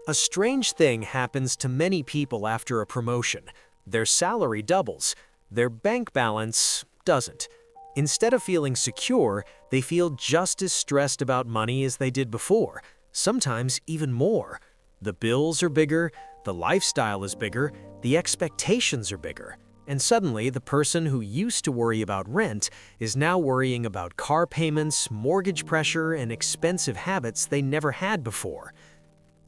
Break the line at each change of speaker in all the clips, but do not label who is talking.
A strange thing happens to many people after a promotion. Their salary doubles, their bank balance doesn't. Instead of feeling secure, they feel just as stressed about money as they did before, sometimes even more. The bills are bigger, the lifestyle is bigger, the expectations are bigger. And suddenly, the person who used to worry about rent is now worrying about car payments, mortgage pressure, and expensive habits they never had before.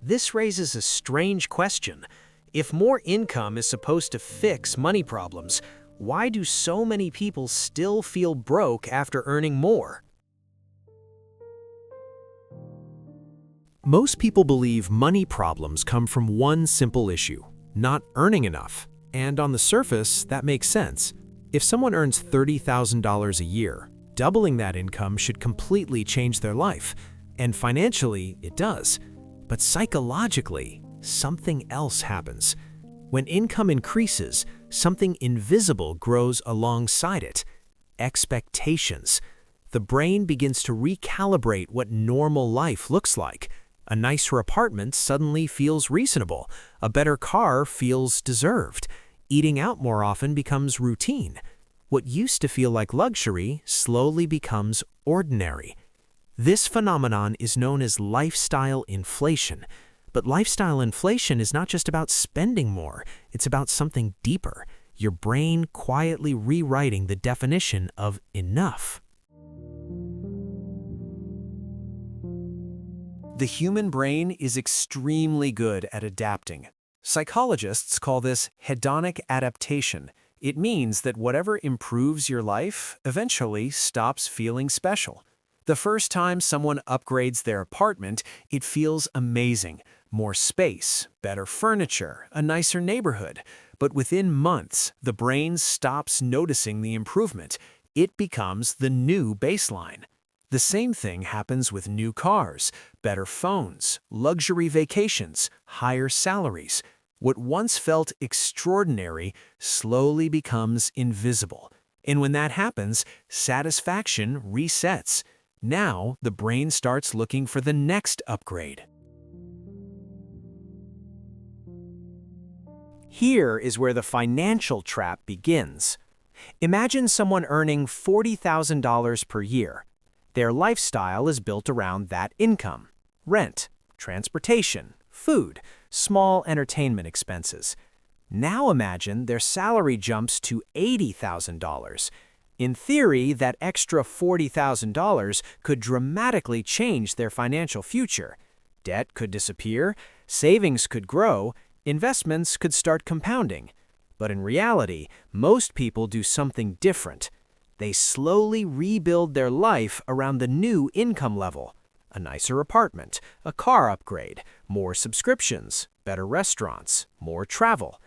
This raises a strange question. If more income is supposed to fix money problems, why do so many people still feel broke after earning more? Most people believe money problems come from one simple issue: not earning enough. And on the surface, that makes sense. If someone earns $30,000 a year, doubling that income should completely change their life. And financially, it does. But psychologically, something else happens. When income increases, something invisible grows alongside it: expectations. The brain begins to recalibrate what normal life looks like. A nicer apartment suddenly feels reasonable. A better car feels deserved. Eating out more often becomes routine. What used to feel like luxury slowly becomes ordinary. This phenomenon is known as lifestyle inflation. But lifestyle inflation is not just about spending more, it's about something deeper: your brain quietly rewriting the definition of enough. The human brain is extremely good at adapting. Psychologists call this hedonic adaptation. It means that whatever improves your life eventually stops feeling special. The first time someone upgrades their apartment, it feels amazing. More space, better furniture, a nicer neighborhood. But within months, the brain stops noticing the improvement. It becomes the new baseline. The same thing happens with new cars, better phones, luxury vacations, higher salaries. What once felt extraordinary slowly becomes invisible. And when that happens, satisfaction resets. Now, the brain starts looking for the next upgrade. Here is where the financial trap begins. Imagine someone earning $40,000 per year. Their lifestyle is built around that income: rent, transportation, food, small entertainment expenses. Now imagine their salary jumps to $80,000. In theory, that extra $40,000 could dramatically change their financial future. Debt could disappear, savings could grow, investments could start compounding. But in reality, most people do something different. They slowly rebuild their life around the new income level: a nicer apartment, a car upgrade, more subscriptions, better restaurants, more travel.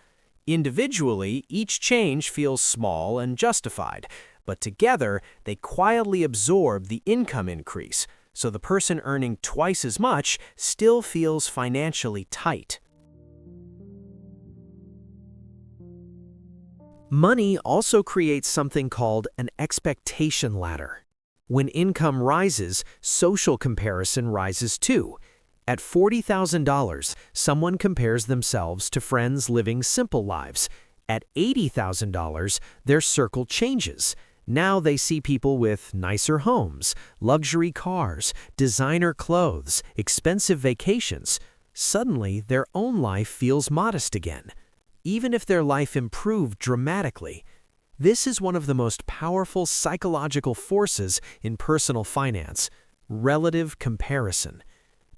Individually, each change feels small and justified, but together they quietly absorb the income increase, so the person earning twice as much still feels financially tight. Money also creates something called an expectation ladder. When income rises, social comparison rises too. At $40,000, someone compares themselves to friends living simple lives. At $80,000, their circle changes. Now they see people with nicer homes, luxury cars, designer clothes, expensive vacations. Suddenly, their own life feels modest again, even if their life improved dramatically. This is one of the most powerful psychological forces in personal finance: relative comparison.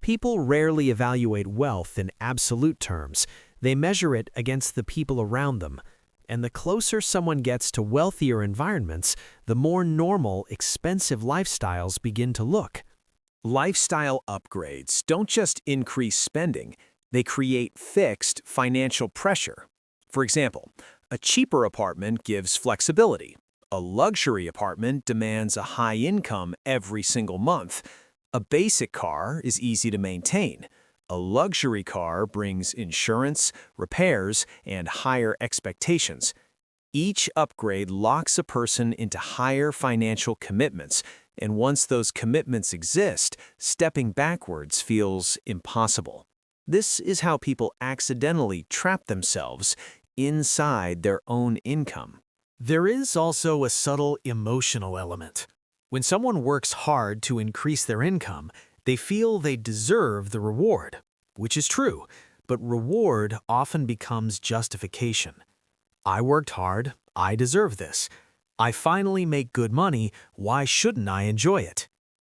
People rarely evaluate wealth in absolute terms. They measure it against the people around them. And the closer someone gets to wealthier environments, the more normal, expensive lifestyles begin to look. Lifestyle upgrades don't just increase spending, they create fixed financial pressure. For example, a cheaper apartment gives flexibility. A luxury apartment demands a high income every single month. A basic car is easy to maintain. A luxury car brings insurance, repairs, and higher expectations. Each upgrade locks a person into higher financial commitments, and once those commitments exist, stepping backwards feels impossible. This is how people accidentally trap themselves inside their own income. There is also a subtle emotional element. When someone works hard to increase their income, they feel they deserve the reward, which is true, but reward often becomes justification. I worked hard, I deserve this. I finally make good money, why shouldn't I enjoy it?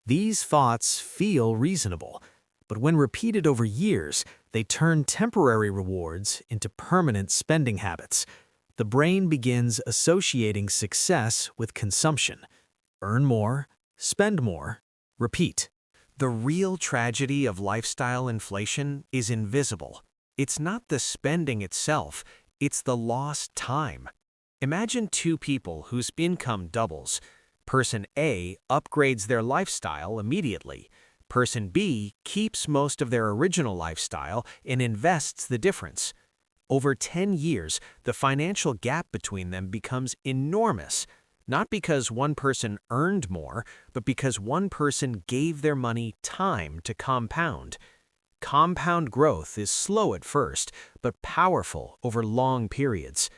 These thoughts feel reasonable, but when repeated over years, they turn temporary rewards into permanent spending habits. The brain begins associating success with consumption. Earn more, spend more, repeat. The real tragedy of lifestyle inflation is invisible. It's not the spending itself, it's the lost time. Imagine two people whose income doubles. Person A upgrades their lifestyle immediately. Person B keeps most of their original lifestyle and invests the difference. Over 10 years, the financial gap between them becomes enormous, not because one person earned more, but because one person gave their money time to compound. Compound growth is slow at first, but powerful over long periods.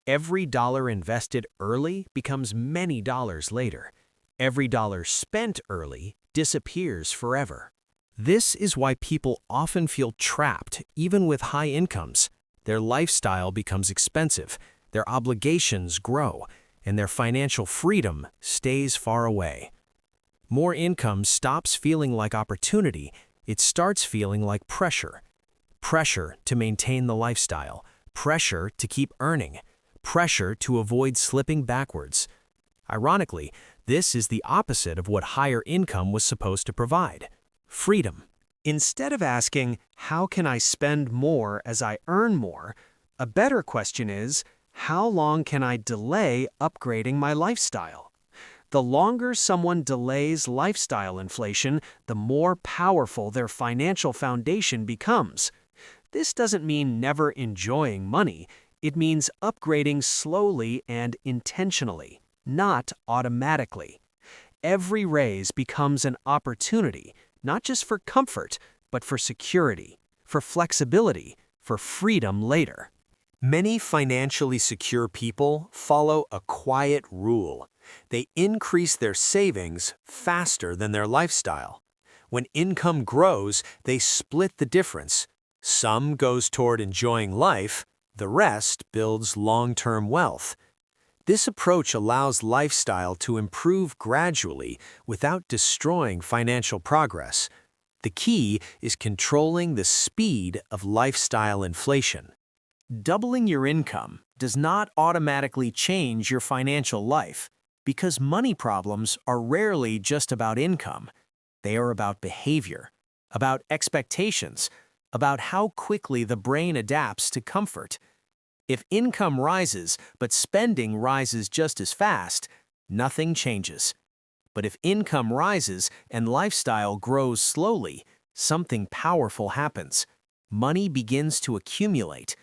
Every dollar invested early becomes many dollars later. Every dollar spent early disappears forever. This is why people often feel trapped even with high incomes. Their lifestyle becomes expensive, their obligations grow, and their financial freedom stays far away. More income stops feeling like opportunity, it starts feeling like pressure. Pressure to maintain the lifestyle, pressure to keep earning, pressure to avoid slipping backwards. Ironically, this is the opposite of what higher income was supposed to provide: freedom. Instead of asking, how can I spend more as I earn more, a better question is, how long can I delay upgrading my lifestyle? The longer someone delays lifestyle inflation, the more powerful their financial foundation becomes. This doesn't mean never enjoying money. It means upgrading slowly and intentionally, not automatically. Every raise becomes an opportunity, not just for comfort, but for security, for flexibility, for freedom later. Many financially secure people follow a quiet rule. They increase their savings faster than their lifestyle. When income grows, they split the difference. Some goes toward enjoying life, the rest builds long-term wealth. This approach allows lifestyle to improve gradually without destroying financial progress. The key is controlling the speed of lifestyle inflation. Doubling your income does not automatically change your financial life, because money problems are rarely just about income. They are about behavior, about expectations, about how quickly the brain adapts to comfort. If income rises, but spending rises just as fast, nothing changes. But if income rises and lifestyle grows slowly, something powerful happens. Money begins to accumulate,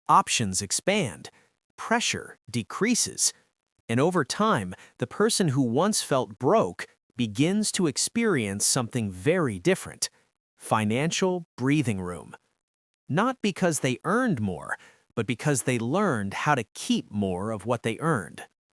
options expand, pressure decreases, and over time, the person who once felt broke begins to experience something very different: financial breathing room. Not because they earned more, but because they learned how to keep more of what they earned.